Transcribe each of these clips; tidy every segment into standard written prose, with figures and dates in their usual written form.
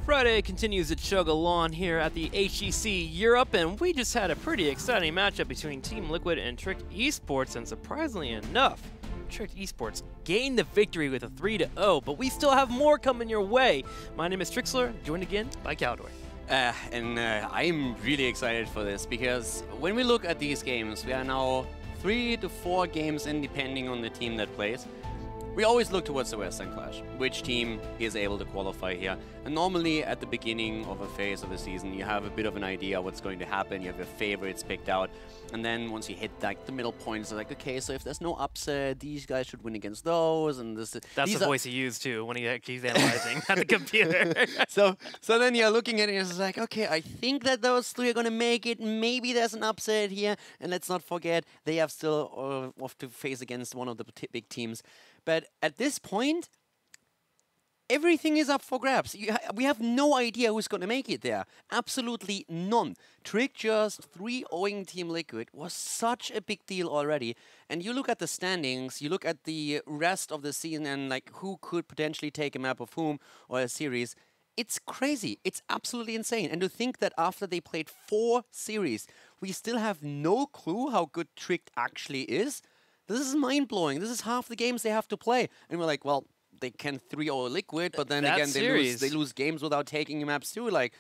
Friday continues to chug along here at the HGC Europe, and we just had a pretty exciting matchup between Team Liquid and Tricked Esports, and surprisingly enough, Tricked Esports gained the victory with a 3-0, but we still have more coming your way. My name is Trixler, joined again by Cowdoy. I'm really excited for this, because when we look at these games, we are now 3 to 4 games in, depending on the team that plays. We always look towards the Western Clash. Which team is able to qualify here? And normally at the beginning of a phase of the season, you have a bit of an idea what's going to happen. You have your favorites picked out. And then once you hit like the middle points, it's like, okay, so if there's no upset, these guys should win against those. And this. That's the voice he used too when he's analyzing at the computer. So then you're looking at it and it's like, okay, I think that those three are going to make it. Maybe there's an upset here. And let's not forget, they have still off to face against one of the big teams. But at this point, everything is up for grabs. We have no idea who's going to make it there. Absolutely none. Trick just 3-0ing Team Liquid was such a big deal already. And you look at the standings, you look at the rest of the season and like who could potentially take a map of whom or a series. It's crazy. It's absolutely insane. And to think that after they played 4 series, we still have no clue how good Trick actually is. This is mind-blowing. This is half the games they have to play. And we're like, well, they can 3-0 Liquid, but then again, they lose games without taking maps too. Like,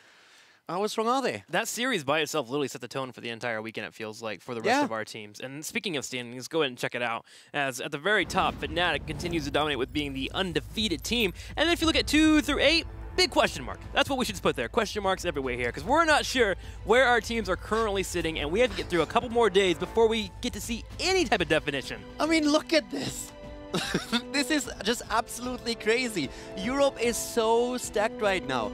how strong are they? That series by itself literally set the tone for the entire weekend, it feels like, for the rest of our teams. And speaking of standings, go ahead and check it out. As at the very top, Fnatic continues to dominate with being the undefeated team. And then if you look at 2 through 8, big question mark. That's what we should put there. Question marks everywhere here, because we're not sure where our teams are currently sitting, and we have to get through a couple more days before we get to see any type of definition. I mean, look at this. This is just absolutely crazy. Europe is so stacked right now.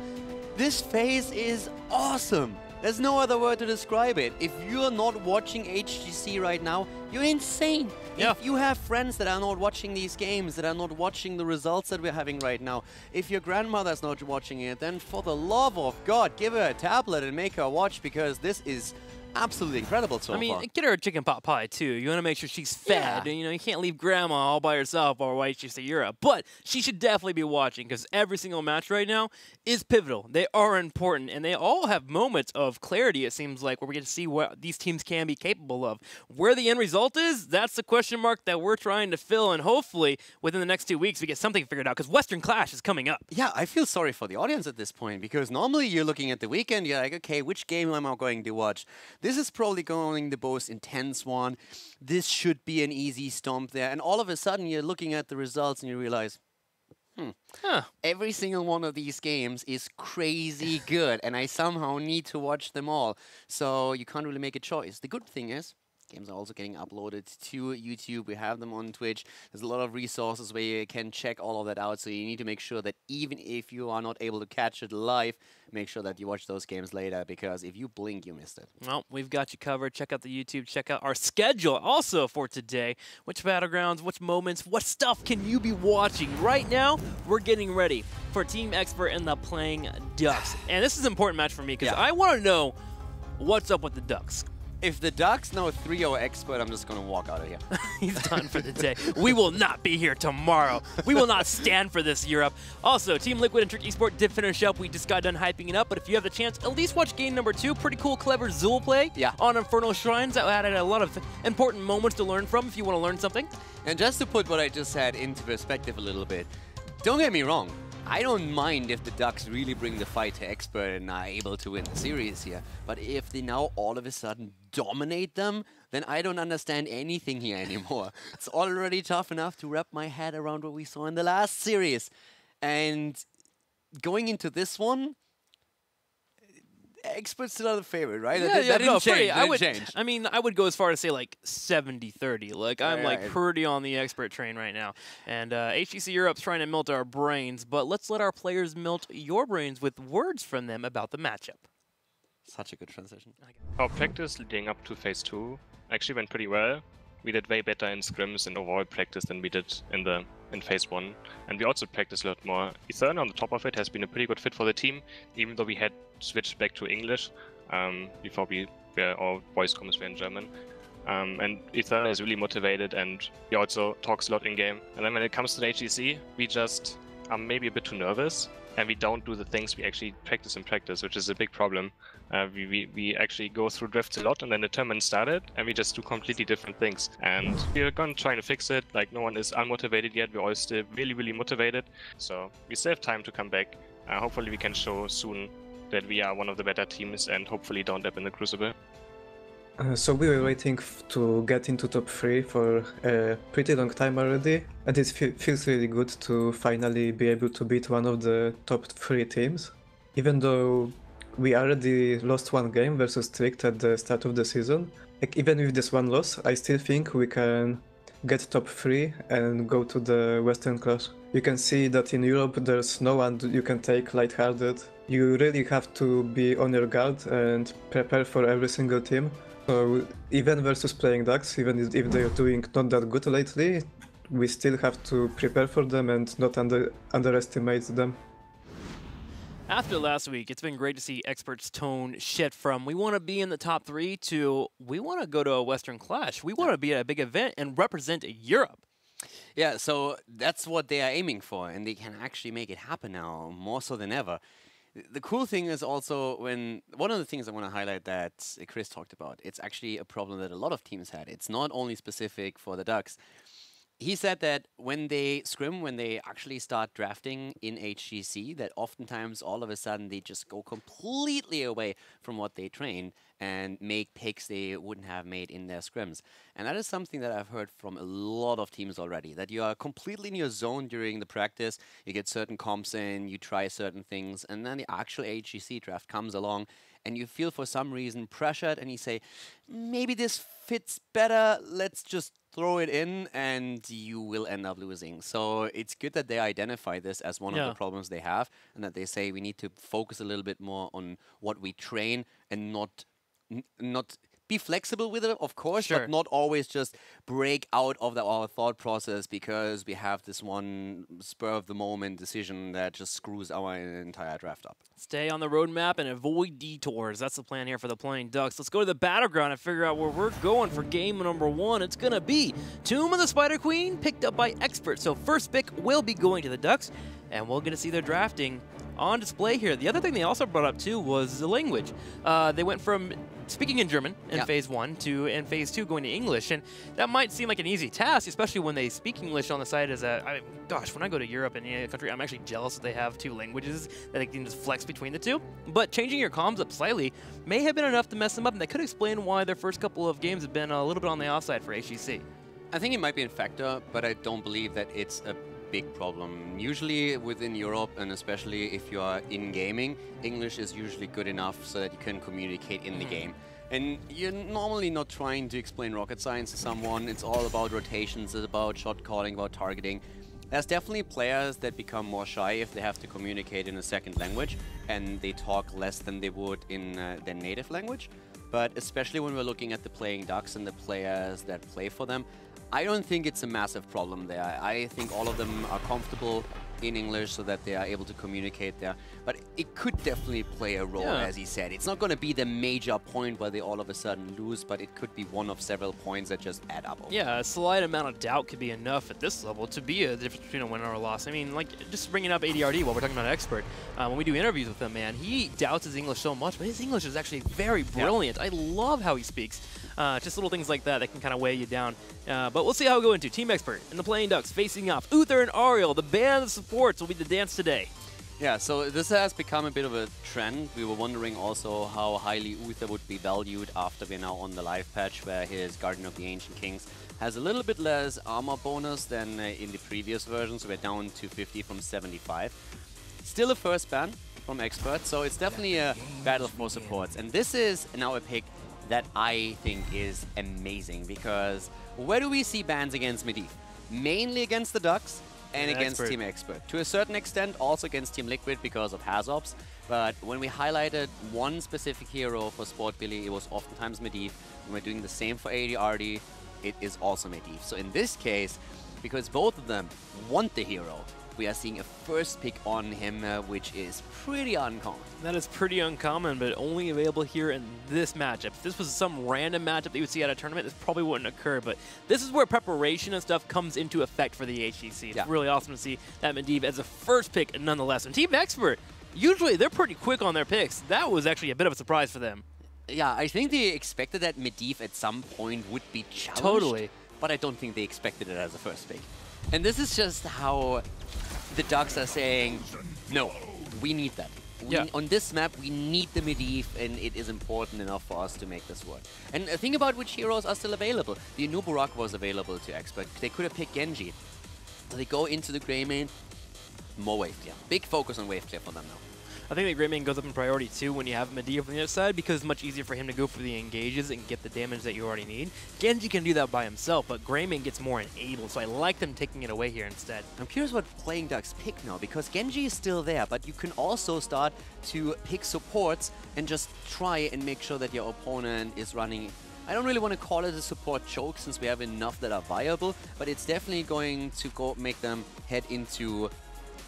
This phase is awesome. There's no other word to describe it. If you're not watching HGC right now, you're insane. Yeah. If you have friends that are not watching these games, that are not watching the results that we're having right now, if your grandmother's not watching it, then for the love of God, give her a tablet and make her watch, because this is absolutely incredible so far. I mean, get her a chicken pot pie, too. You want to make sure she's fed. And, you know, you can't leave grandma all by herself while she's to Europe. But she should definitely be watching, because every single match right now is pivotal. They are important, and they all have moments of clarity, it seems like, where we get to see what these teams can be capable of. Where the end result is, that's the question mark that we're trying to fill, and hopefully within the next 2 weeks we get something figured out, because Western Clash is coming up. Yeah, I feel sorry for the audience at this point, because normally you're looking at the weekend, you're like, okay, which game am I going to watch? This is probably going the most intense one. This should be an easy stomp there. And all of a sudden, you're looking at the results and you realize, every single one of these games is crazy good, and I somehow need to watch them all. So you can't really make a choice. The good thing is, games are also getting uploaded to YouTube. We have them on Twitch. There's a lot of resources where you can check all of that out. So you need to make sure that even if you are not able to catch it live, make sure that you watch those games later, because if you blink, you missed it. Well, we've got you covered. Check out the YouTube. Check out our schedule also for today. Which battlegrounds, which moments, what stuff can you be watching? Right now, we're getting ready for Team Expert and the Playing Ducks. And this is an important match for me, because I want to know what's up with the Ducks. If the Ducks know 3-0 Expert, I'm just going to walk out of here. He's done for the day. We will not be here tomorrow. We will not stand for this, Europe. Also, Team Liquid and Trick Esports did finish up. We just got done hyping it up. But if you have the chance, at least watch game number 2. Pretty cool, clever Zul play on Infernal Shrines. That added a lot of important moments to learn from if you want to learn something. And just to put what I just said into perspective a little bit, don't get me wrong. I don't mind if the Ducks really bring the fight to Expert and are able to win the series here. But if they now all of a sudden dominate them, then I don't understand anything here anymore. It's already tough enough to wrap my head around what we saw in the last series. And going into this one, Expert's still the favorite, right? Yeah, that didn't change. I mean, I would go as far to say like 70-30. Like I'm like pretty on the Expert train right now. And HGC Europe's trying to melt our brains, but let's let our players melt your brains with words from them about the matchup. Such a good transition. Our practice leading up to phase 2 actually went pretty well. We did way better in scrims and overall practice than we did in phase 1. And we also practiced a lot more. Eternal on the top of it has been a pretty good fit for the team, even though we had switched back to English before our voice comments were in German. And Eternal is really motivated, and he also talks a lot in game. And then when it comes to the HGC, we just are maybe a bit too nervous. and we don't do the things we actually practice in practice, which is a big problem. We actually go through drifts a lot, and then the tournament started, and we just do completely different things. And we're gonna try to fix it. Like, no one is unmotivated yet. We're all still really, really motivated. So we still have time to come back. Hopefully we can show soon that we are one of the better teams, and hopefully don't dip in the Crucible. So we were waiting to get into top 3 for a pretty long time already, and it feels really good to finally be able to beat one of the top 3 teams. Even though we already lost one game versus Strict at the start of the season, like even with this one loss, I still think we can get top 3 and go to the Western Clash. You can see that in Europe there's no one you can take lighthearted. You really have to be on your guard and prepare for every single team. So even versus playing Ducks, even if they're doing not that good lately, we still have to prepare for them and not underestimate them. After last week, it's been great to see Expert's tone shift from we want to be in the top 3 to we want to go to a Western Clash. We want to be at a big event and represent Europe. Yeah, so that's what they are aiming for, and they can actually make it happen now, more so than ever. The cool thing is also when one of the things I want to highlight that Chris talked about, it's actually a problem that a lot of teams had. It's not only specific for the Ducks. He said that when they scrim, when they actually start drafting in HGC, that oftentimes all of a sudden they just go completely away from what they trained and make picks they wouldn't have made in their scrims. And that is something that I've heard from a lot of teams already, that you are completely in your zone during the practice, you get certain comps in, you try certain things, and then the actual HGC draft comes along and you feel for some reason pressured and you say, maybe this fits better, let's just throw it in, and you will end up losing. So it's good that they identify this as one of the problems they have, and that they say we need to focus a little bit more on what we train and not be flexible with it, of course, but not always just break out of our thought process because we have this one spur-of-the-moment decision that just screws our entire draft up. Stay on the roadmap and avoid detours. That's the plan here for the Playing Ducks. Let's go to the Battleground and figure out where we're going for game number 1. It's going to be Tomb of the Spider Queen, picked up by Expert. So first pick will be going to the Ducks, and we'll get to see their drafting on display here. The other thing they also brought up too was the language. They went from speaking in German in Phase 1 to in Phase 2 going to English, and that might seem like an easy task, especially when they speak English on the side as a, gosh, when I go to Europe and any country, I'm actually jealous that they have 2 languages that they can just flex between the 2. But changing your comms up slightly may have been enough to mess them up, and that could explain why their first couple of games have been a little bit on the offside for HGC. I think it might be a factor, but I don't believe that it's a big problem. Usually within Europe, and especially if you are in gaming, English is usually good enough so that you can communicate in the game. And you're normally not trying to explain rocket science to someone. It's all about rotations, it's about shot calling, about targeting. There's definitely players that become more shy if they have to communicate in a second language and they talk less than they would in their native language. But especially when we're looking at the Playing Ducks and the players that play for them, I don't think it's a massive problem there. I think all of them are comfortable in English so that they are able to communicate there. But it could definitely play a role, as he said. It's not going to be the major point where they all of a sudden lose, but it could be one of several points that just add up. Yeah, a slight amount of doubt could be enough at this level to be a difference between a win or a loss. I mean, like, just bringing up ADRD while we're talking about Expert, when we do interviews with him, man, he doubts his English so much, but his English is actually very brilliant. I love how he speaks. Just little things like that can kind of weigh you down. But we'll see how we go into Team Expert and the Playing Ducks facing off. Uther and Ariel, the band of supports, will be the dance today. Yeah, so this has become a bit of a trend. We were wondering also how highly Uther would be valued after we're now on the live patch where his Guardian of the Ancient Kings has a little bit less armor bonus than in the previous versions. We're down to 50 from 75. Still a first ban from Expert, so it's definitely a battle for supports. And this is now a pick that I think is amazing, because where do we see bans against Medivh? Mainly against the Ducks and against Team Expert. To a certain extent, also against Team Liquid because of Hazops. But when we highlighted one specific hero for Sport Billy, it was oftentimes Medivh. When we're doing the same for ADRD, it is also Medivh. So in this case, because both of them want the hero, we are seeing a first pick on him, which is pretty uncommon. That is pretty uncommon, but only available here in this matchup. If this was some random matchup that you would see at a tournament, this probably wouldn't occur, but this is where preparation and stuff comes into effect for the HGC. It's really awesome to see that Medivh as a first pick nonetheless. And Team Expert, usually they're pretty quick on their picks. That was actually a bit of a surprise for them. Yeah, I think they expected that Medivh at some point would be challenged. Totally. But I don't think they expected it as a first pick. And this is just how the Ducks are saying, no, we need that. On this map, we need the Medivh, and it is important enough for us to make this work. And think about which heroes are still available. The Anubarak was available to Expert. They could have picked Genji. So they go into the Greymane, more wave clear. Big focus on wave clear for them now. I think the Greymane goes up in priority too when you have Medivh on the other side because it's much easier for him to go for the engages and get the damage that you already need. Genji can do that by himself, but Greymane gets more enabled, so I like them taking it away here instead. I'm curious what Playing Ducks pick now, because Genji is still there, but you can also start to pick supports and just try and make sure that your opponent is running. I don't really want to call it a support choke since we have enough that are viable, but it's definitely going to make them head into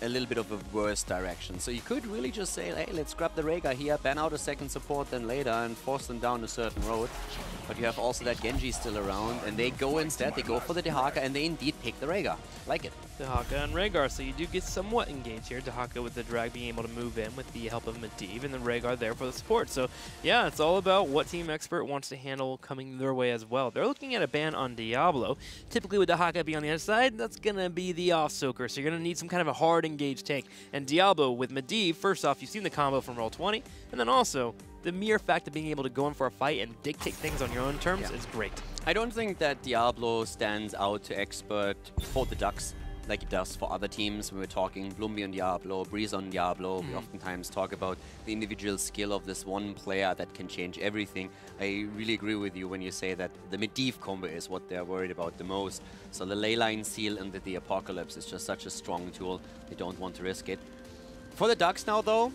a little bit of a worse direction. So you could really just say, hey, let's grab the Rhaegar here, ban out a second support then later and force them down a certain road. But you have also that Genji still around, and they go instead, they go for the Dehaka, and they indeed pick the Rhaegar. Like it. Dehaka and Rhaegar, so you do get somewhat engaged here. Dehaka with the drag being able to move in with the help of Medivh, and then Rhaegar there for the support. So yeah, it's all about what Team Expert wants to handle coming their way as well. They're looking at a ban on Diablo. Typically with Dehaka being on the other side, that's going to be the off-soaker, so you're going to need some kind of a hard engaged tank. And Diablo with Medivh, first off, you've seen the combo from Roll20, and then also the mere fact of being able to go in for a fight and dictate things on your own terms is great. I don't think that Diablo stands out to Expert for the Ducks like it does for other teams. We were talking Blumby on Diablo, Breeze on Diablo. We oftentimes talk about the individual skill of this one player that can change everything. I really agree with you when you say that the Medivh combo is what they're worried about the most. So the Leyline Seal and the Apocalypse is just such a strong tool. They don't want to risk it. For the Ducks now, though,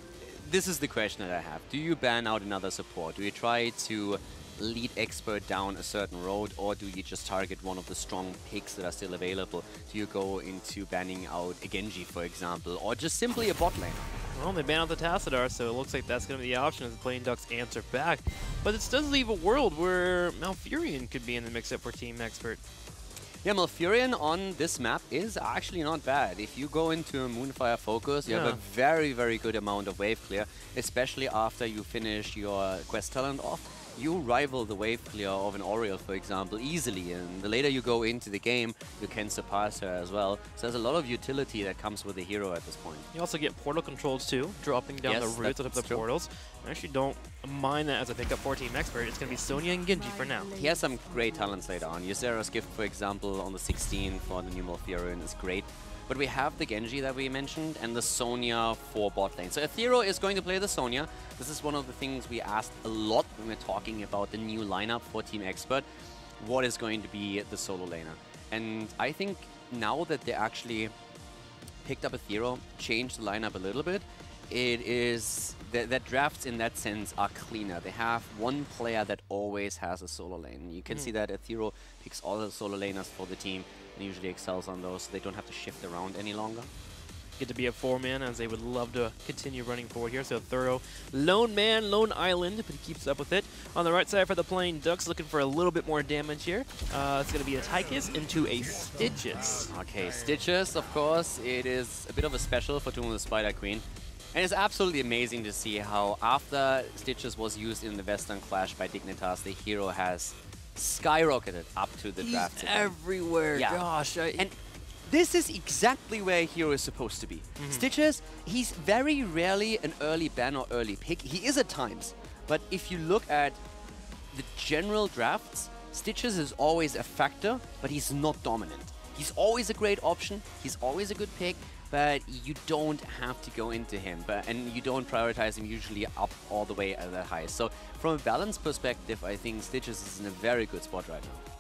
this is the question that I have. Do you ban out another support? Do you try to lead Expert down a certain road, or do you just target one of the strong picks that are still available? Do you go into banning out a Genji, for example, or just simply a bot lane? Well, they ban out the Tassadar, so it looks like that's going to be the option as the Playing Ducks answer back. But this does leave a world where Malfurion could be in the mix-up for Team Expert. Yeah, Malfurion on this map is actually not bad. If you go into a Moonfire focus, you have a very, very good amount of wave clear, especially after you finish your quest talent off. You rival the wave clear of an Oriole, for example, easily, and the later you go into the game, you can surpass her as well. So there's a lot of utility that comes with the hero at this point. You also get portal controls too, dropping down the roots of the portals. I actually don't mind that as a pickup for Team Expert. It's going to be Sonya and Genji for now. He has some great talents later on. Ysera's gift, for example, on the 16 for the new Malfurion is great. But we have the Genji that we mentioned and the Sonya for bot lane. So Aethero is going to play the Sonya. This is one of the things we asked a lot when we're talking about the new lineup for Team Expert. What is going to be the solo laner? And I think now that they actually picked up Aethero, changed the lineup a little bit, it is that drafts in that sense are cleaner. They have one player that always has a solo lane. You can see that Aethero picks all the solo laners for the team and usually excels on those, so they don't have to shift around any longer. Get to be a 4-man as they would love to continue running forward here. So thorough lone man, lone island, but he keeps up with it. On the right side for the Playing Ducks, looking for a little bit more damage here. It's going to be a Tychus into a Stitches. Okay, Stitches, of course, it is a bit of a special for Tomb of the Spider Queen. And it's absolutely amazing to see how after Stitches was used in the Western Clash by Dignitas, the hero has skyrocketed up to the draft. He's everywhere, gosh. And this is exactly where a hero is supposed to be. Stitches, he's very rarely an early ban or early pick. He is at times. But if you look at the general drafts, Stitches is always a factor, but he's not dominant. He's always a great option. He's always a good pick. But you don't have to go into him, and you don't prioritize him usually up all the way at that high. So from a balance perspective, I think Stitches is in a very good spot right now.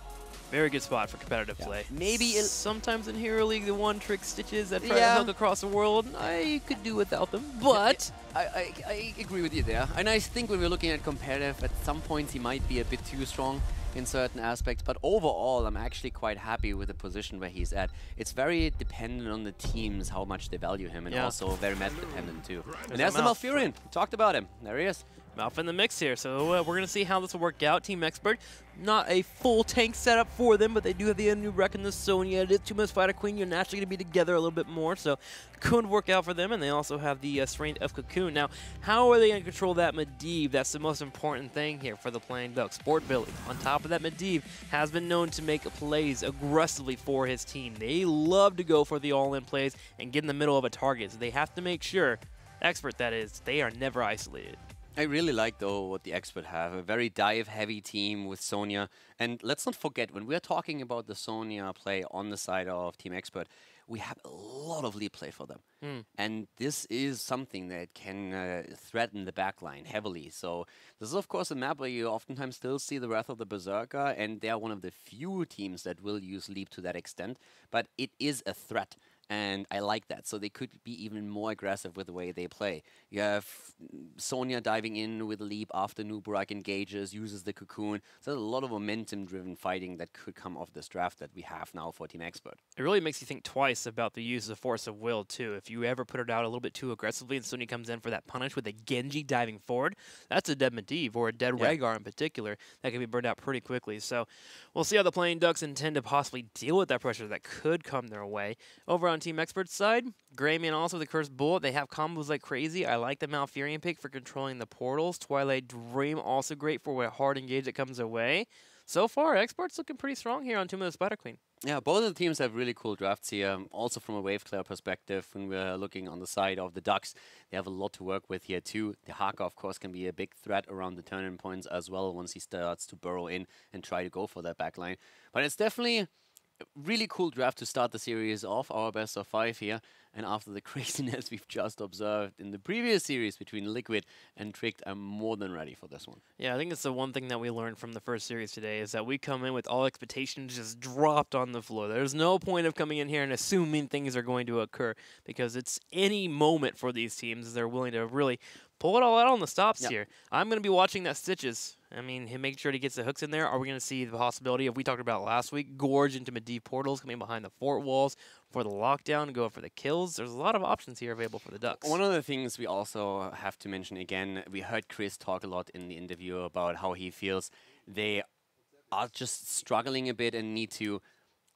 Very good spot for competitive play. Maybe sometimes in Hero League, the one-trick Stitches that try to hook across the world, I could do without them, but I agree with you there. And I think when we're looking at competitive, at some points he might be a bit too strong. in certain aspects, but overall I'm actually quite happy with the position where he's at. It's very dependent on the teams, how much they value him, and also very map dependent too. And there's the Malfurion. We talked about him. There he is. Malf in the mix here, so we're going to see how this will work out. Team Expert, not a full tank setup for them, but they do have the new Wreck and the Sonya. It is 2 minutes Fighter Queen. You're naturally going to be together a little bit more, so could work out for them. And they also have the strength of Cocoon. Now, how are they going to control that Medivh? That's the most important thing here for the Playing Ducks. Sportbilly, on top of that, Medivh has been known to make plays aggressively for his team. They love to go for the all-in plays and get in the middle of a target, so they have to make sure, Expert that is, they are never isolated. I really like, though, what the Expert have. A very dive-heavy team with Sonya. And let's not forget, when we're talking about the Sonya play on the side of Team Expert, we have a lot of lead play for them. And this is something that can threaten the backline heavily. So this is, of course, a map where you oftentimes still see the Wrath of the Berserker, and they're one of the few teams that will use Leap to that extent. But it is a threat. And I like that. So they could be even more aggressive with the way they play. You have Sonya diving in with Leap after Nuburak engages, uses the Cocoon. So there's a lot of momentum-driven fighting that could come off this draft that we have now for Team Expert. It really makes you think twice about the use of Force of Will, too. If you ever put it out a little bit too aggressively and Sonya comes in for that punish with a Genji diving forward, that's a dead Medivh, or a dead Rhaegar in particular, that can be burned out pretty quickly. So we'll see how the Playing Ducks intend to possibly deal with that pressure that could come their way. Over on Team Expert's side, Greyman also the Cursed Bullet. They have combos like crazy. I like the Malfurion pick for controlling the portals. Twilight Dream also great for a hard engage that comes their way. So far, Expert's looking pretty strong here on Tomb of the Spider Queen. Yeah, both of the teams have really cool drafts here. Also from a wave clear perspective, when we're looking on the side of the Ducks, they have a lot to work with here too. The Haka, of course, can be a big threat around the turning points as well once he starts to burrow in and try to go for that backline. But it's definitely really cool draft to start the series off, our best of 5 here. And after the craziness we've just observed in the previous series between Liquid and Tricked, I'm more than ready for this one. Yeah, I think it's the one thing that we learned from the first series today is that we come in with all expectations just dropped on the floor. There's no point of coming in here and assuming things are going to occur because it's any moment for these teams. They're willing to really pull it all out on the stops here. I'm going to be watching that Stitches. I mean, him making sure he gets the hooks in there. Are we going to see the possibility of, we talked about last week, Gorge into Medivh portals coming behind the fort walls for the lockdown, go for the kills? There's a lot of options here available for the Ducks. One of the things we also have to mention again, we heard Chris talk a lot in the interview about how he feels they are just struggling a bit and need to,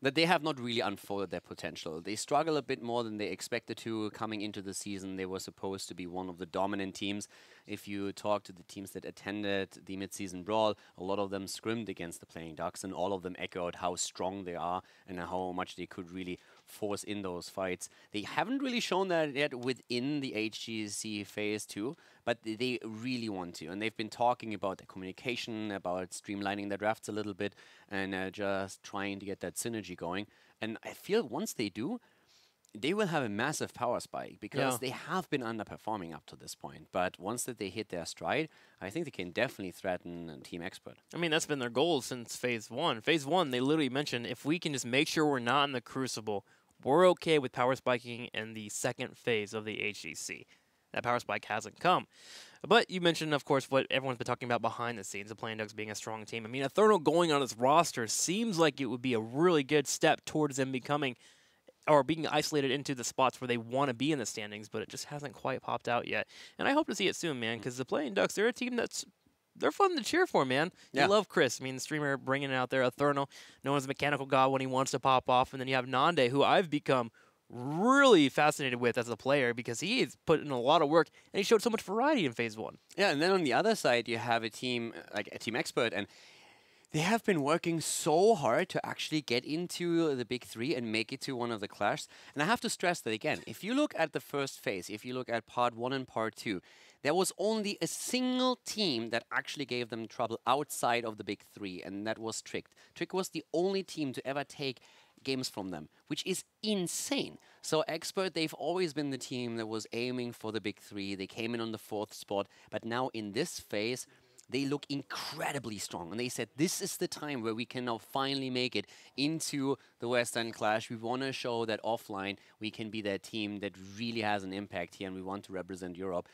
that they have not really unfolded their potential. They struggle a bit more than they expected to coming into the season. They were supposed to be one of the dominant teams. If you talk to the teams that attended the mid-season brawl, a lot of them scrimmed against the Playing Ducks, and all of them echoed how strong they are and how much they could really force in those fights. They haven't really shown that yet within the HGC phase 2, but they really want to. And they've been talking about the communication, about streamlining their drafts a little bit, and just trying to get that synergy going. And I feel once they do, they will have a massive power spike because they have been underperforming up to this point. But once that they hit their stride, I think they can definitely threaten Team Expert. I mean, that's been their goal since Phase 1. Phase 1, they literally mentioned, if we can just make sure we're not in the Crucible, we're okay with power spiking in the second phase of the HGC. That power spike hasn't come. But you mentioned, of course, what everyone's been talking about behind the scenes, the Playing Ducks being a strong team. I mean, Eternal going on its roster seems like it would be a really good step towards them becoming, or being isolated into the spots where they want to be in the standings, but it just hasn't quite popped out yet. And I hope to see it soon, man, because the Playing Ducks, they're a team they're fun to cheer for, man. You love Chris. I mean, the streamer bringing it out there, Eternal, known as a mechanical god when he wants to pop off. And then you have Nande, who I've become really fascinated with as a player because he has put in a lot of work and he showed so much variety in Phase 1. Yeah, and then on the other side, you have a team like a Team Expert, and they have been working so hard to actually get into the big 3 and make it to one of the Clashs. And I have to stress that again, if you look at the first phase, if you look at Part 1 and Part 2, there was only a single team that actually gave them trouble outside of the big 3, and that was Tricked. Tricked was the only team to ever take games from them, which is insane. So Expert, they've always been the team that was aiming for the big 3. They came in on the 4th spot, but now in this phase, they look incredibly strong. And they said, this is the time where we can now finally make it into the Western Clash. We want to show that offline we can be that team that really has an impact here, and we want to represent Europe.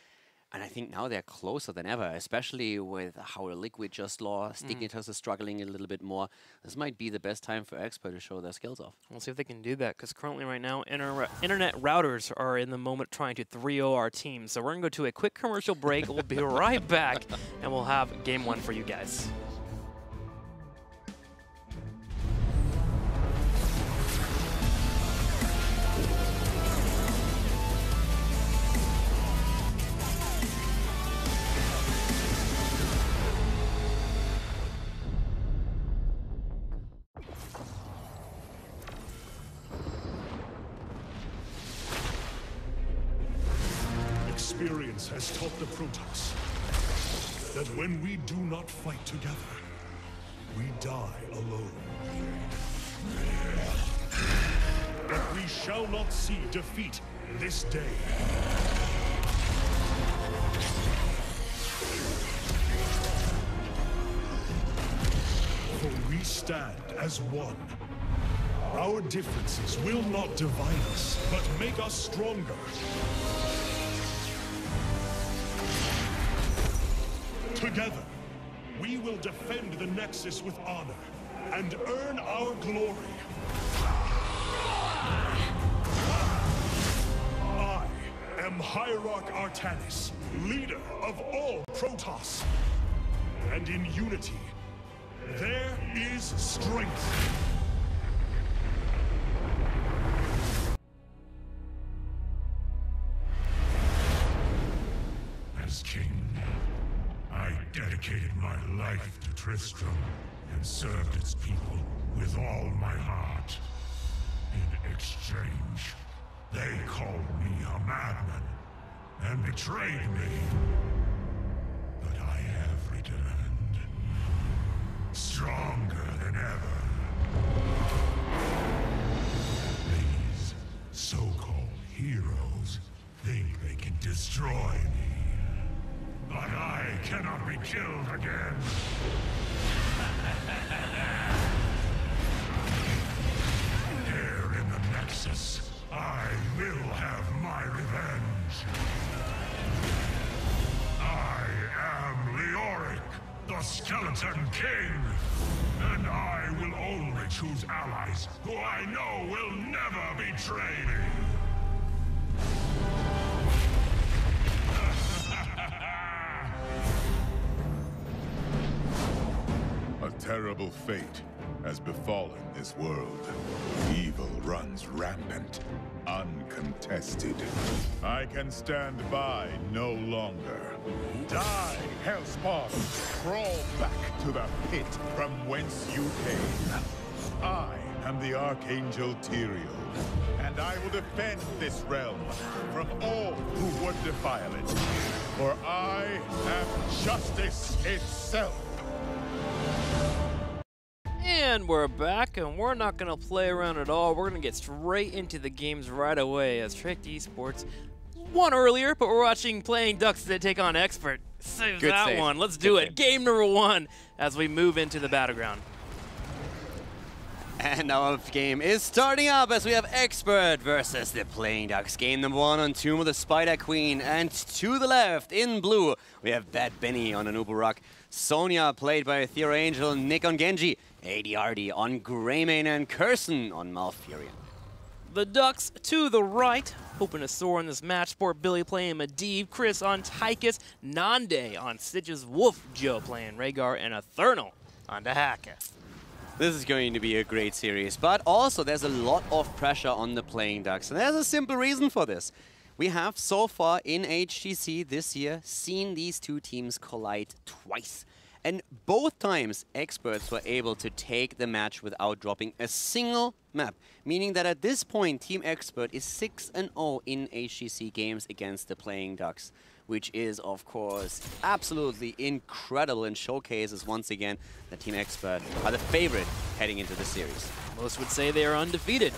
And I think now they're closer than ever, especially with how Liquid just lost. Dignitas is struggling a little bit more. This might be the best time for Expert to show their skills off. We'll see if they can do that, because currently right now, internet routers are in the moment trying to 3-0 our team. So we're going to go to a quick commercial break. We'll be right back, and we'll have Game 1 for you guys. Experience has taught the Protoss that when we do not fight together, we die alone. But we shall not see defeat this day. For we stand as one. Our differences will not divide us, but make us stronger. Together, we will defend the Nexus with honor and earn our glory. I am Hierarch Artanis, leader of all Protoss. And in unity, there is strength. As king, I dedicated my life to Tristram and served its people with all my heart. In exchange, they called me a madman and betrayed me. But I have returned, stronger than ever. These so-called heroes think they can destroy me. But I cannot be killed again. Here in the Nexus, I will have my revenge. I am Leoric, the Skeleton King. And I will only choose allies who I know will never betray me. A terrible fate has befallen this world. Evil runs rampant, uncontested. I can stand by no longer. Die, Hellspawn! Crawl back to the pit from whence you came. I am the Archangel Tyrael, and I will defend this realm from all who would defile it. For I am justice itself. And we're back, and we're not going to play around at all. We're going to get straight into the games right away, as Trick Esports won earlier, but we're watching Playing Ducks that take on Expert. Save Good that save. one. Let's do Good it. save. Game number 1 as we move into the battleground. And our game is starting up as we have Expert versus the Playing Ducks. Game number 1 on Tomb of the Spider Queen. And to the left, in blue, we have Bad Benny on an Uberrock. Sonya, played by Ethereal Angel, Nick on Genji. ADRD on Greymane, and Curson on Malfurion. The Ducks to the right, hoping to soar in this match. Sport Billy playing Medivh, Chris on Tychus, Nande on Stitches, Wolf Joe playing Rhaegar, and Eternal on Dahaka. This is going to be a great series, but also there's a lot of pressure on the Playing Ducks, and there's a simple reason for this. We have so far in HGC this year seen these two teams collide twice. And both times, Experts were able to take the match without dropping a single map, meaning that at this point, Team Expert is 6-0 in HGC games against the Playing Ducks, which is, of course, absolutely incredible and showcases once again that Team Expert are the favorite heading into the series. Most would say they are undefeated.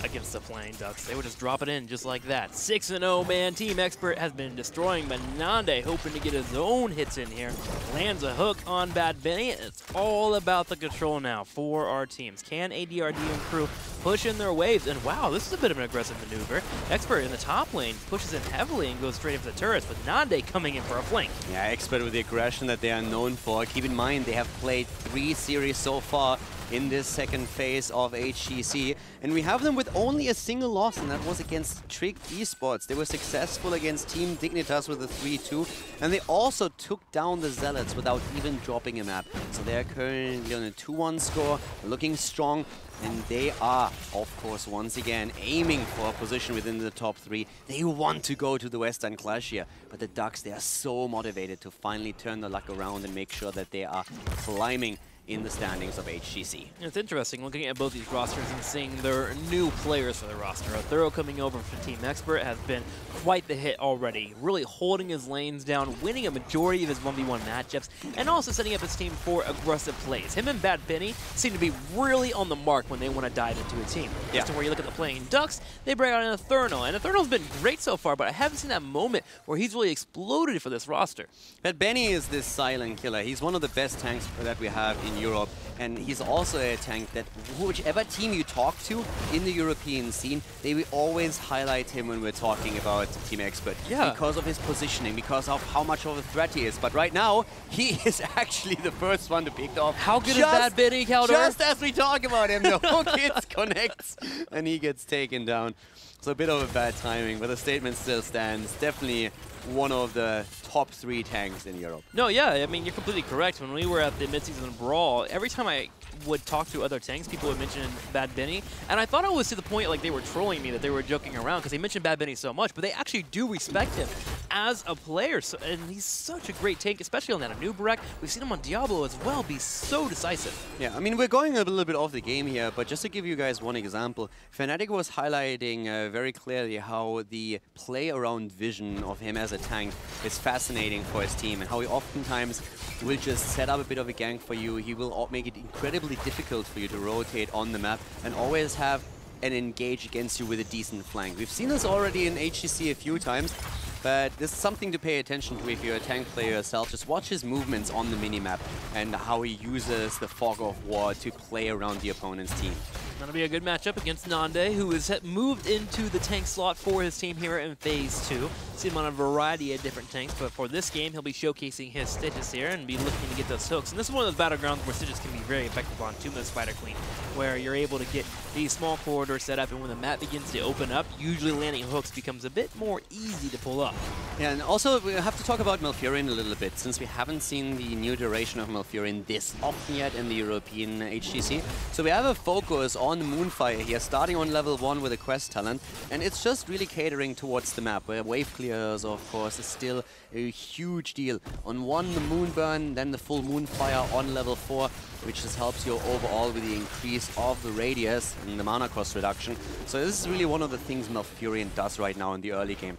against the Playing Ducks. They would just drop it in just like that. 6-0, man. Team Expert has been destroying, but Nande hoping to get his own hits in here. Lands a hook on Bad Benny. It's all about the control now for our teams. Can ADRD and crew push in their waves? And wow, this is a bit of an aggressive maneuver. Expert in the top lane pushes in heavily and goes straight into the turrets, with Nande coming in for a flank. Yeah, Expert with the aggression that they are known for. Keep in mind, they have played 3 series so far in this second phase of HGC, and we have them with only a single loss, and that was against Trick Esports. They were successful against Team Dignitas with a 3-2, and they also took down the Zealots without even dropping a map. So they are currently on a 2-1 score, looking strong, and they are, of course, once again aiming for a position within the top 3. They want to go to the Western Clash here, but the Ducks, they are so motivated to finally turn the luck around and make sure that they are climbing in the standings of HGC. It's interesting looking at both these rosters and seeing their new players for the roster. Thorough coming over from Team Expert has been quite the hit already, really holding his lanes down, winning a majority of his 1v1 matchups, and also setting up his team for aggressive plays. Him and Bad Benny seem to be really on the mark when they want to dive into a team. Yeah. Just to where you look at the Playing Ducks, they bring out an Eternal, and Eternal's been great so far, but I haven't seen that moment where he's really exploded for this roster. But Benny is this silent killer. He's one of the best tanks that we have in Europe, and he's also a tank that whichever team you talk to in the European scene, they will always highlight him when we're talking about Team Expert. Yeah. Because of his positioning, because of how much of a threat he is. But right now, he is actually the first one to pick off. How good is that Benny, Calder? Just as we talk about him, the hook hits, connects, and he gets taken down. So a bit of a bad timing, but the statement still stands. Definitely one of the top 3 tanks in Europe. No, yeah, I mean, you're completely correct. When we were at the midseason brawl, every time I would talk to other tanks, people would mention Bad Benny, and I thought it was to the point like they were trolling me, that they were joking around because they mentioned Bad Benny so much, but they actually do respect him as a player, so, and he's such a great tank, especially on that Anubarak. We've seen him on Diablo as well be so decisive. Yeah, I mean, we're going a little bit off the game here, but just to give you guys one example, Fnatic was highlighting very clearly how the play around vision of him as a tank is fascinating for his team, and how he oftentimes will just set up a bit of a gank for you. He will make it incredibly difficult for you to rotate on the map and always have an engage against you with a decent flank. We've seen this already in HGC a few times, but this is something to pay attention to if you're a tank player yourself. Just watch his movements on the minimap and how he uses the fog of war to play around the opponent's team. That'll be a good matchup against Nande, who has moved into the tank slot for his team here in Phase 2. See him on a variety of different tanks, but for this game, he'll be showcasing his Stitches here and be looking to get those hooks. And this is one of those battlegrounds where Stitches can be very effective on Tomb of the Spider Queen, where you're able to get these small corridors set up, and when the map begins to open up, usually landing hooks becomes a bit more easy to pull up. Yeah, and also we have to talk about Malfurion a little bit, since we haven't seen the new duration of Malfurion this often yet in the European HGC. So we have a focus on Moonfire here, starting on level 1 with a quest talent, and it's just really catering towards the map, where wave clears, of course, is still a huge deal. On 1, the Moonburn, then the full Moonfire on level 4, which just helps you overall with the increase of the radius and the mana cost reduction. So this is really one of the things Malfurion does right now in the early game.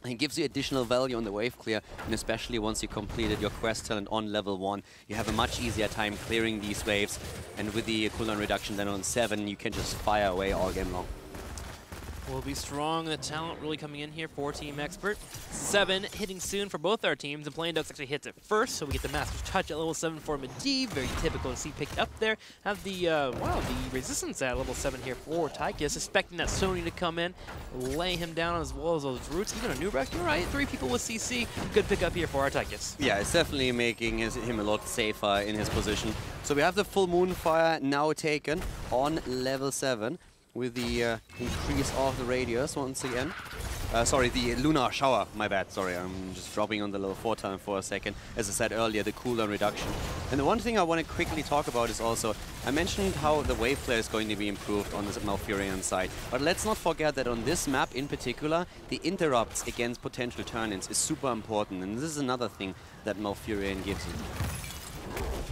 It gives you additional value on the wave clear, and especially once you completed your quest talent on level 1, you have a much easier time clearing these waves, and with the cooldown reduction then on 7, you can just fire away all game long. Will be strong. The talent really coming in here for Team Expert. 7 hitting soon for both our teams, and Playing Ducks actually hits it first, so we get the Master's Touch at level 7 for Medivh. Very typical to see picked up there. Have the, wow, the Resistance at level 7 here for Tychus, expecting that Sony to come in, lay him down as well as those roots. Even a Nubrak, you're right, 3 people with CC. Good pick up here for our Tychus. Yeah, it's definitely making him a lot safer in his position. So we have the full Moonfire now taken on level 7. With the increase of the radius once again. Sorry, the Lunar Shower, my bad, sorry, I'm just dropping on the level 4 time for a second. As I said earlier, the cooldown reduction. And the one thing I want to quickly talk about is also, I mentioned how the wave flare is going to be improved on the Malfurion side. But let's not forget that on this map in particular, the interrupts against potential turn-ins is super important. And this is another thing that Malfurion gives you.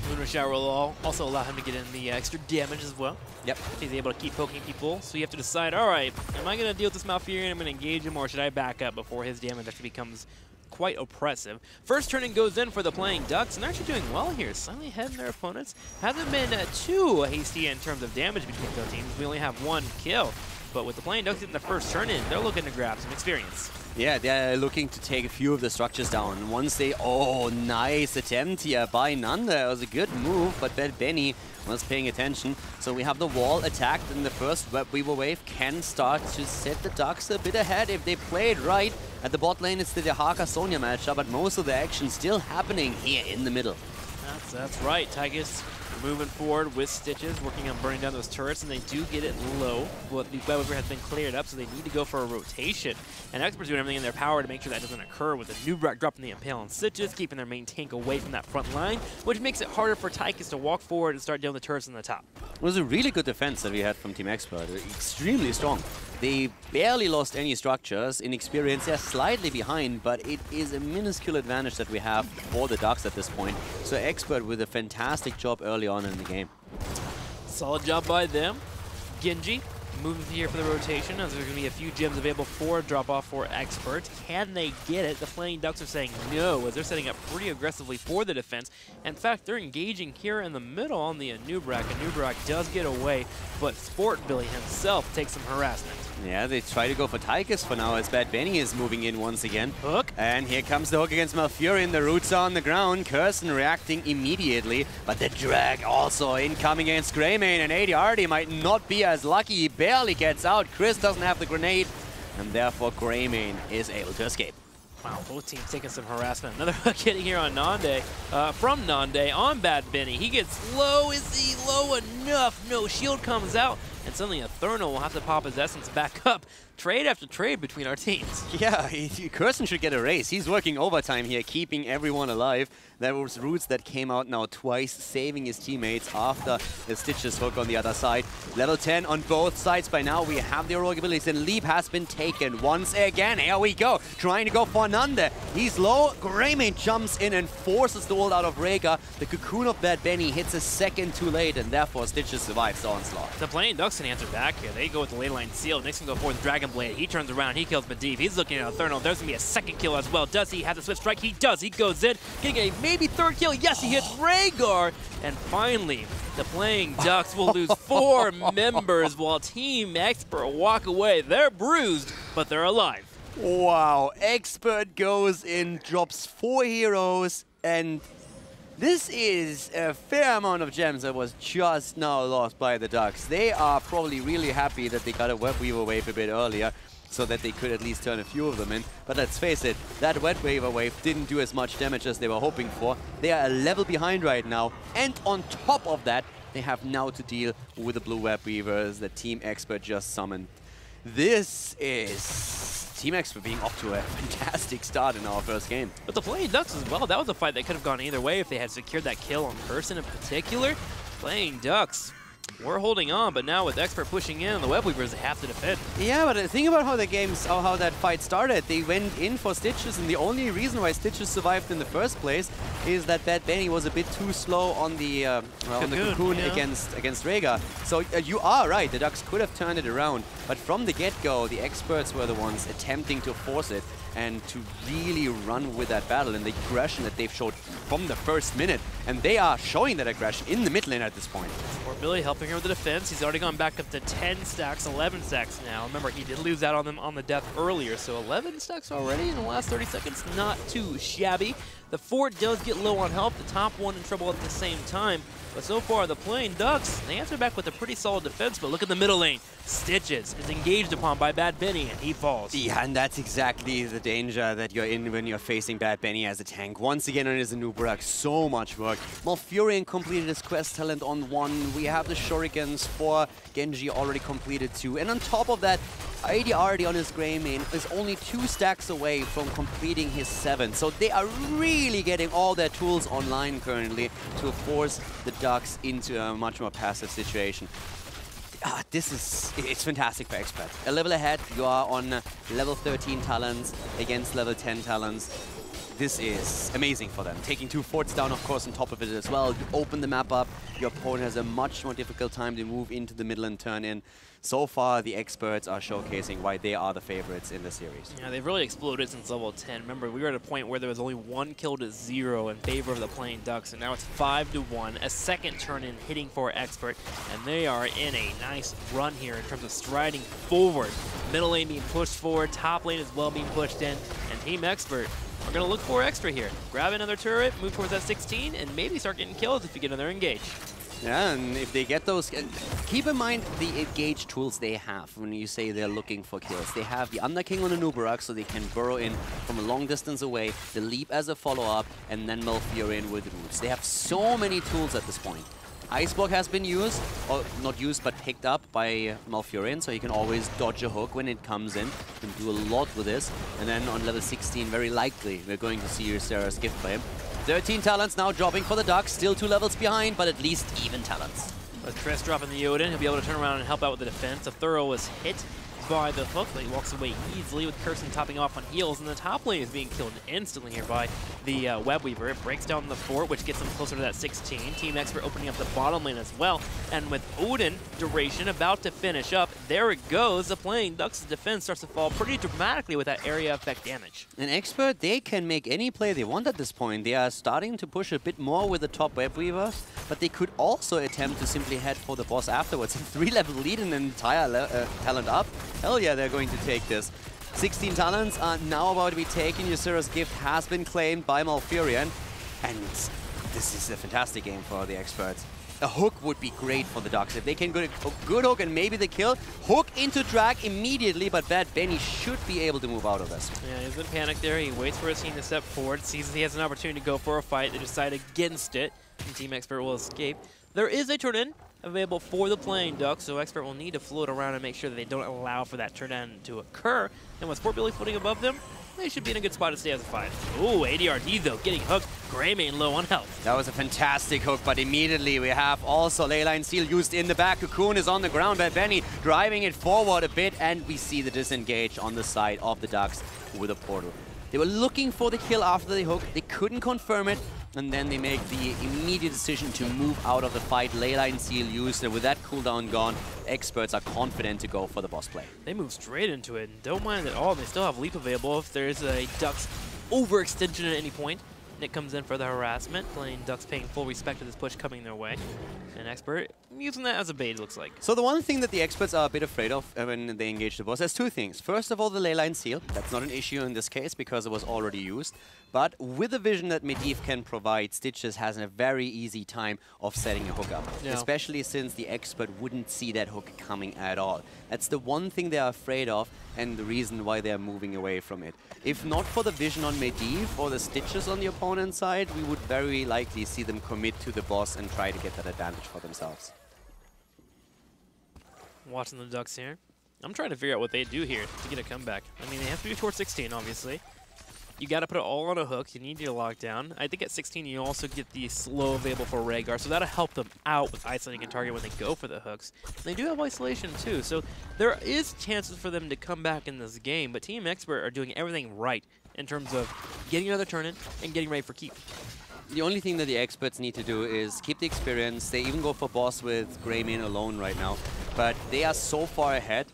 Lunar Shower will also allow him to get in the extra damage as well. Yep. He's able to keep poking people, so you have to decide, all right, am I going to deal with this Malfurion, I'm going to engage him, or should I back up before his damage actually becomes quite oppressive? First turning goes in for the Playing Ducks, and they're actually doing well here. Slightly ahead in their opponents. Hasn't been too hasty in terms of damage between both teams. We only have 1 kill. but with the Playing Ducks getting the first turn in, they're looking to grab some experience. Yeah, they're looking to take a few of the structures down. Once they... Oh, nice attempt here by Nanda. It was a good move, but Bad Benny was paying attention. So we have the wall attacked, and the first Web Weaver wave can start to set the Ducks a bit ahead if they play it right. At the bot lane, it's the Dehaka-Sonya matchup, but most of the action still happening here in the middle. That's right. Tygus moving forward with Stitches, working on burning down those turrets, and they do get it low. But the Web Weaver has been cleared up, so they need to go for a rotation. And Experts doing everything in their power to make sure that doesn't occur, with the Nubrak dropping the Impale on Stitches, keeping their main tank away from that front line, which makes it harder for Tygus to walk forward and start dealing with the turrets on the top. It was a really good defense that we had from Team Expert. Extremely strong. They barely lost any structures. In experience, they're slightly behind, but it is a minuscule advantage that we have for the Ducks at this point. So Expert with a fantastic job early on in the game. Solid job by them. Genji moving here for the rotation, as there's going to be a few gems available for drop-off for Experts. Can they get it? The Flaming Ducks are saying no, as they're setting up pretty aggressively for the defense. In fact, they're engaging here in the middle on the Anubrak. Anubrak does get away, but Sport Billy himself takes some harassment. Yeah, they try to go for Tychus for now, as Bad Benny is moving in once again. Hook. And here comes the hook against Malfurion. The roots are on the ground. Kirsten reacting immediately, but the drag also incoming against Greymane, and ADRD might not be as lucky. He barely gets out. Chris doesn't have the grenade, and therefore Greymane is able to escape. Wow, both teams taking some harassment. Another hook hitting here on Nande, from Nande on Bad Benny. He gets low. Is he low enough? No, shield comes out, and suddenly Eternal will have to pop his essence back up. Trade after trade between our teams. Yeah, Kirsten should get a raise. He's working overtime here, keeping everyone alive. There was Roots that came out now twice, saving his teammates after the Stitches hook on the other side. Level 10 on both sides. By now we have the heroic abilities, and Leap has been taken once again. Here we go, trying to go for Nanda. He's low. Greymane jumps in and forces the ult out of Rhaegar. The cocoon of Bad Benny hits a second too late, and therefore Stitches survives the onslaught. The Playing Ducks can answer back here. They go with the lane line seal. Next can go for the Dragon Blade. He turns around, he kills Medivh. He's looking at Eternal. There's going to be a second kill as well. Does he have the Swift Strike? He does. He goes in, getting a maybe third kill. Yes, he hits Rhaegar. And finally, the Playing Ducks will lose 4 members while Team Expert walk away. They're bruised, but they're alive. Wow, Expert goes in, drops 4 heroes, and this is a fair amount of gems that was just now lost by the Ducks. They are probably really happy that they got a Web Weaver wave a bit earlier, so that they could at least turn a few of them in. But let's face it, that Web Weaver wave didn't do as much damage as they were hoping for. They are a level behind right now, and on top of that, they have now to deal with the blue Web Weavers that Team Expert just summoned. This is Team Expert being off to a fantastic start in our first game. But the Playing Ducks as well, that was a fight that could have gone either way if they had secured that kill on Person in particular. Playing Ducks, we're holding on, but now with Expert pushing in, the Web Weavers have to defend. Yeah, but think about how how that fight started. They went in for Stitches, and the only reason why Stitches survived in the first place is that Bad Benny was a bit too slow on the cocoon yeah. against Rhaegar. So you are right, the Ducks could have turned it around, but from the get-go, the Experts were the ones attempting to force it and to really run with that battle and the aggression that they've showed from the first minute. And they are showing that aggression in the mid lane at this point. Or Billy helping her with the defense. He's already gone back up to 10 stacks, 11 stacks now. Remember, he did lose out on them on the death earlier, so 11 stacks already in the last 30 seconds. Not too shabby. The fort does get low on health. The top one in trouble at the same time. But so far, the Playing Ducks, they answer back with a pretty solid defense. But look at the middle lane. Stitches is engaged upon by Bad Benny, and he falls. Yeah, and that's exactly the danger that you're in when you're facing Bad Benny as a tank. Once again, on his Anubrak, so much work. Malfurion completed his quest talent on 1. We have the Shurikens for Genji already completed 2. And on top of that, ADRD on his Greymane is only 2 stacks away from completing his 7. So they are really getting all their tools online currently to force the Ducks into a much more passive situation. It's fantastic for Expert. A level ahead, you are on level 13 talents against level 10 talents. this is amazing for them. Taking 2 forts down, of course, on top of it as well. You open the map up, your opponent has a much more difficult time to move into the middle and turn in. So far, the experts are showcasing why they are the favorites in the series. Yeah, they've really exploded since level 10. Remember, we were at a point where there was only 1 kill to 0 in favor of the Playing Ducks, and now it's 5-1. A second turn-in hitting for Expert, and they are in a nice run here in terms of striding forward. Middle lane being pushed forward, top lane as well being pushed in, and Team Expert are going to look for extra here. Grab another turret, move towards that 16, and maybe start getting kills if you get another engage. Yeah, and if they get those... keep in mind the engage tools they have when you say they're looking for kills. They have the Underking on the Nubarak, so they can burrow in from a long distance away, the Leap as a follow-up, and then Malfurion with Roots. They have so many tools at this point. Ice Block has been used, or not used, but picked up by Malfurion, so you can always dodge a hook when it comes in. You can do a lot with this. And then on level 16, very likely, we're going to see your Sarah's gift by him. 13 talents now dropping for the Ducks, still 2 levels behind, but at least even talents. With Triss dropping the Odin, he'll be able to turn around and help out with the defense. A Thorough was hit by the hook, but he walks away easily with Kirsten topping off on heals, and the top lane is being killed instantly here by the Web Weaver. It breaks down the fort, which gets them closer to that 16. Team Expert opening up the bottom lane as well, and with Odin duration about to finish up, there it goes. The Playing Ducks' defense starts to fall pretty dramatically with that area effect damage. An Expert, they can make any play they want at this point. They are starting to push a bit more with the top Web Weaver, but they could also attempt to simply head for the boss afterwards. A 3-level lead and an entire talent up. Hell yeah, they're going to take this. 16 talents are now about to be taken. Ysera's gift has been claimed by Malfurion. And this is a fantastic game for the Experts. A hook would be great for the Ducks. If they can get a good hook and maybe the kill, hook into drag immediately, but Bad Benny should be able to move out of this. Yeah, he's in panic there. He waits for his team to step forward, sees he has an opportunity to go for a fight. They decide against it, and Team Expert will escape. There is a turn-in available for the Playing Ducks, so Expert will need to float around and make sure that they don't allow for that turn-in to occur. And with Fort Billy floating above them, they should be in a good spot to stay as a fight. Ooh, ADRD though, getting hooked. Greymane low on health. That was a fantastic hook, but immediately we have also Leyline Seal used in the back. Cocoon is on the ground, but Benny driving it forward a bit, and we see the disengage on the side of the Ducks with a portal. They were looking for the kill after the hook. They couldn't confirm it, and then they make the immediate decision to move out of the fight. Leyline Seal used, and with that cooldown gone, Experts are confident to go for the boss play. They move straight into it and don't mind at all. They still have Leap available if there is a Ducks overextension at any point. Nick comes in for the harassment, Playing Ducks paying full respect to this push coming their way. And Expert using that as a bait, it looks like. So the one thing that the Experts are a bit afraid of when they engage the boss, there's 2 things. First of all, the Leyline Seal. That's not an issue in this case because it was already used. But with the vision that Medivh can provide, Stitches has a very easy time of setting a hook up. Yeah. Especially since the Expert wouldn't see that hook coming at all. That's the one thing they're afraid of and the reason why they're moving away from it. If not for the vision on Medivh or the Stitches on the opponent's side, we would very likely see them commit to the boss and try to get that advantage for themselves. Watching the Ducks here. I'm trying to figure out what they do here to get a comeback. I mean, they have to be towards 16, obviously. You got to put it all on a hook. You need your lockdown. I think at 16, you also get the slow available for Rhaegar, so that'll help them out with isolating a target when they go for the hooks. And they do have isolation, too, so there is chances for them to come back in this game, but Team Expert are doing everything right in terms of getting another turn-in and getting ready for keep. The only thing that the Experts need to do is keep the experience. They even go for boss with Greymane alone right now, but they are so far ahead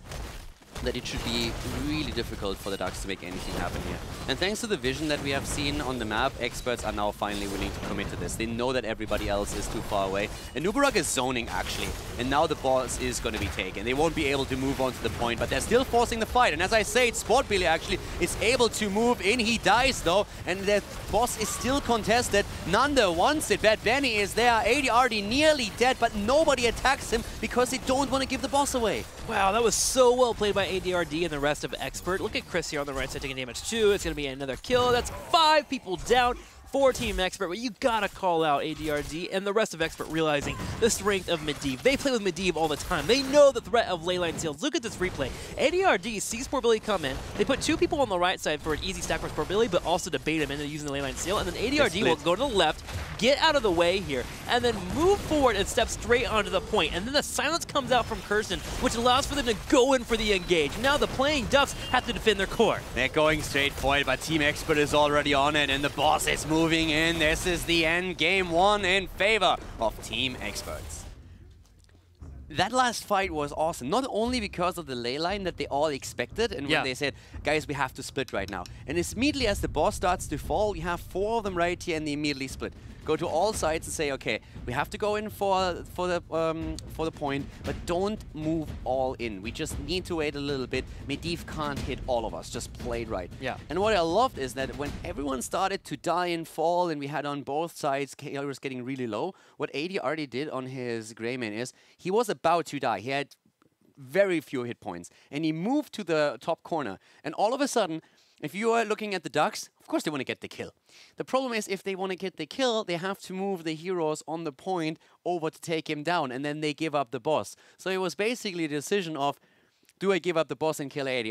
that it should be really difficult for the Ducks to make anything happen here. And thanks to the vision that we have seen on the map, Experts are now finally willing to commit to this. They know that everybody else is too far away. And Nubarak is zoning, actually. And now the boss is going to be taken. They won't be able to move on to the point, but they're still forcing the fight. And as I say, Sport Billy actually is able to move in. He dies, though, and the boss is still contested. Nanda wants it. Bad Benny is there. AD already nearly dead, but nobody attacks him because they don't want to give the boss away. Wow, that was so well played by ADRD and the rest of Expert. Look at Chris here on the right side taking damage too. It's going to be another kill. That's 5 people down for Team Expert, but you gotta call out ADRD and the rest of Expert realizing the strength of Medivh. They play with Medivh all the time. They know the threat of Leyline Seals. Look at this replay. ADRD sees Sport Billy come in. They put 2 people on the right side for an easy stack for Sport Billy, but also to bait him into using the Leyline Seal, and then ADRD will go to the left, get out of the way here, and then move forward and step straight onto the point. And then the silence comes out from Kirsten, which allows for them to go in for the engage. Now the playing Ducks have to defend their core. They're going straight for it, but Team Expert is already on it, and the boss is moving in. This is the end. Game 1 in favor of Team Experts. That last fight was awesome, not only because of the ley line that they all expected, and when they said, guys, we have to split right now. And as immediately as the boss starts to fall, you have 4 of them right here, and they immediately split. Go to all sides and say, okay, we have to go in for the point, but don't move all in. We just need to wait a little bit. Medivh can't hit all of us. Just play it right. Yeah. And what I loved is that when everyone started to die and fall, and we had on both sides KL was getting really low, what AD already did on his Greymane is he was about to die. He had very few hit points, and he moved to the top corner. And all of a sudden, if you are looking at the Ducks, of course they want to get the kill. The problem is if they want to get the kill, they have to move the heroes on the point over to take him down, and then they give up the boss. So it was basically a decision of, do I give up the boss and kill AD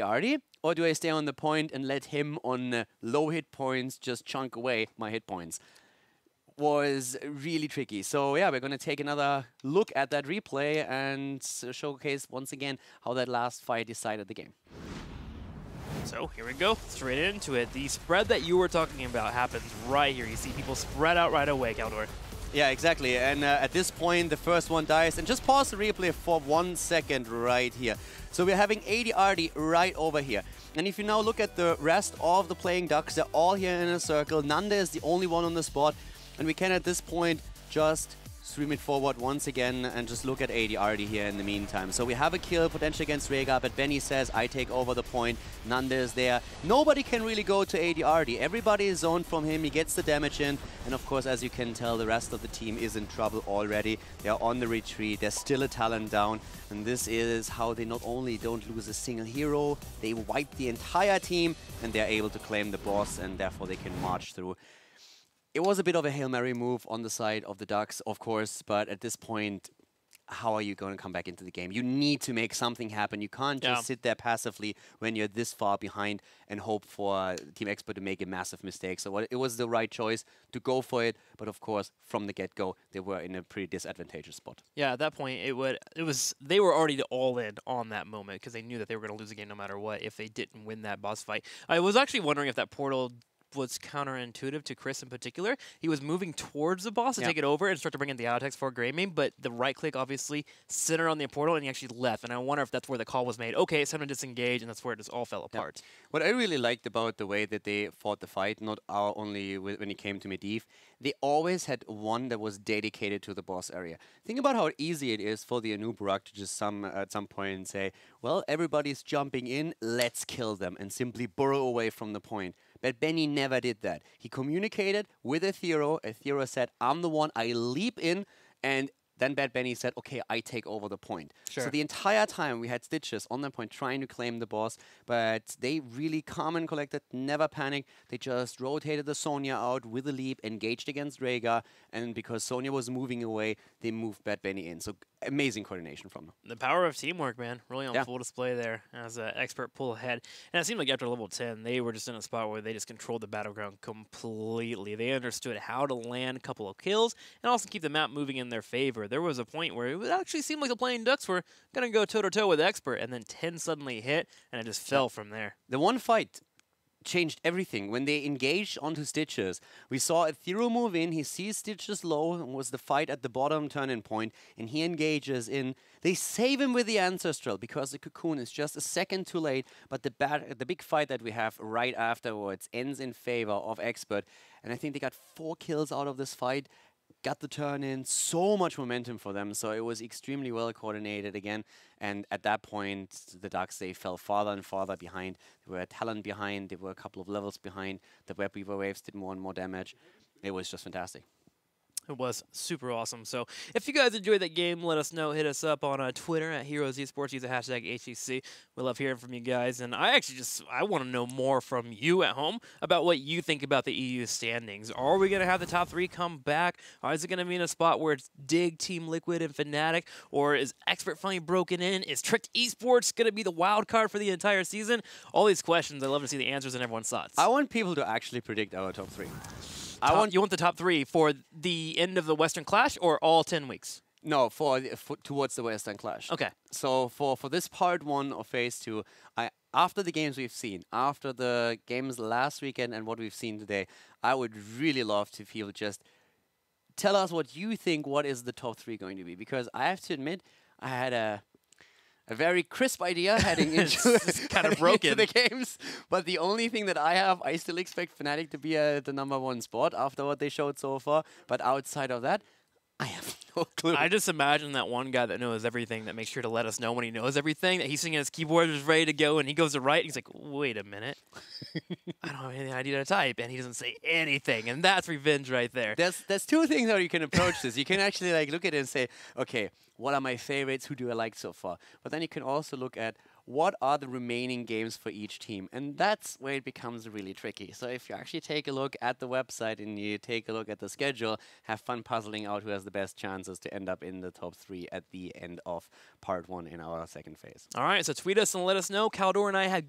or do I stay on the point and let him on low hit points just chunk away my hit points? Was really tricky. So yeah, we're going to take another look at that replay and showcase once again how that last fight decided the game. So here we go, straight into it. The spread that you were talking about happens right here. You see people spread out right away, Caldor. Yeah, exactly. And at this point, the first one dies. And just pause the replay for 1 second right here. So we're having AD right over here. And if you now look at the rest of the playing Ducks, they're all here in a circle. Nande is the only one on the spot. And we can, at this point, just stream it forward once again and just look at AD here in the meantime. So we have a kill potential against Rhaegar, but Benny says, I take over the point. Nande is there. Nobody can really go to AD. Everybody is zoned from him. He gets the damage in. And of course, as you can tell, the rest of the team is in trouble already. They're on the retreat. There's still a talent down. And this is how they not only don't lose a single hero, they wipe the entire team, and they're able to claim the boss, and therefore they can march through. It was a bit of a Hail Mary move on the side of the Ducks, of course, but at this point, how are you going to come back into the game? You need to make something happen. You can't just sit there passively when you're this far behind and hope for Team Expert to make a massive mistake. So it was the right choice to go for it, but of course, from the get-go, they were in a pretty disadvantageous spot. Yeah, at that point, they were already all in on that moment because they knew that they were going to lose the game no matter what if they didn't win that boss fight. I was actually wondering if that portal was counterintuitive to Chris in particular. He was moving towards the boss to take it over and start to bring in the auto-attacks for Greymane, but the right click obviously centered on the portal and he actually left. And I wonder if that's where the call was made. Okay, it's time to disengage, and that's where it just all fell apart. What I really liked about the way that they fought the fight, not only when it came to Medivh, they always had one that was dedicated to the boss area. Think about how easy it is for the Anub'arak to just at some point and say, well, everybody's jumping in, let's kill them, and simply burrow away from the point. But Benny never did that. He communicated with Ethereal. Ethereal said, I'm the one, I leap in, and then Bad Benny said, okay, I take over the point. Sure. So the entire time we had Stitches on that point trying to claim the boss, but they really calm and collected, never panicked. They just rotated the Sonya out with a leap, engaged against Rhaegar, and because Sonya was moving away, they moved Bad Benny in. So amazing coordination from them. The power of teamwork, man. Really on full display there as an expert pull ahead. And it seemed like after level 10, they were just in a spot where they just controlled the battleground completely. They understood how to land a couple of kills and also keep the map moving in their favor. There was a point where it actually seemed like the playing Ducks were going to go toe-to-toe with Expert, and then 10 suddenly hit, and it just fell from there. The one fight changed everything. When they engaged onto Stitches, we saw Ethereal move in, he sees Stitches low, and was the fight at the bottom turning point, and he engages in. They save him with the Ancestral, because the Cocoon is just a second too late, but the big fight that we have right afterwards ends in favor of Expert, and I think they got 4 kills out of this fight, got the turn in, so much momentum for them, so it was extremely well coordinated again, and at that point, the Ducks, they fell farther and farther behind. They were a talent behind, they were a couple of levels behind, the Web Weaver waves did more and more damage. It was just fantastic. It was super awesome. So if you guys enjoyed that game, let us know. Hit us up on Twitter at Heroes Esports. Use the hashtag HGC. We love hearing from you guys. And I want to know more from you at home about what you think about the EU standings. Are we going to have the top 3 come back? Or is it going to be in a spot where it's Dig, Team Liquid, and Fnatic? Or is Expert finally broken in? Is Tricked Esports going to be the wild card for the entire season? All these questions. I love to see the answers and everyone's thoughts. I want people to actually predict our top 3. You want the top 3 for the end of the Western Clash or all 10 weeks? No, for towards the Western Clash. Okay. So for this part 1 of Phase 2, after the games we've seen, after the games last weekend and what we've seen today, I would really love to feel just tell us what you think. What is the top 3 going to be? Because I have to admit, I had a very crisp idea heading into kind of broken the games, but the only thing that I still expect Fnatic to be at the #1 spot after what they showed so far. But outside of that, I have no clue. I just imagine that one guy that knows everything, that makes sure to let us know when he knows everything, that he's sitting at his keyboard, is ready to go, and he goes to write, and he's like, wait a minute. I don't have anything I need to type, and he doesn't say anything, and that's revenge right there. There's 2 things how you can approach this. You can actually like look at it and say, okay, what are my favorites? Who do I like so far? But then you can also look at what are the remaining games for each team, and that's where it becomes really tricky. So if you actually take a look at the website and you take a look at the schedule, have fun puzzling out who has the best chances to end up in the top 3 at the end of part 1 in our second phase. All right, so tweet us and let us know. Caldor and I have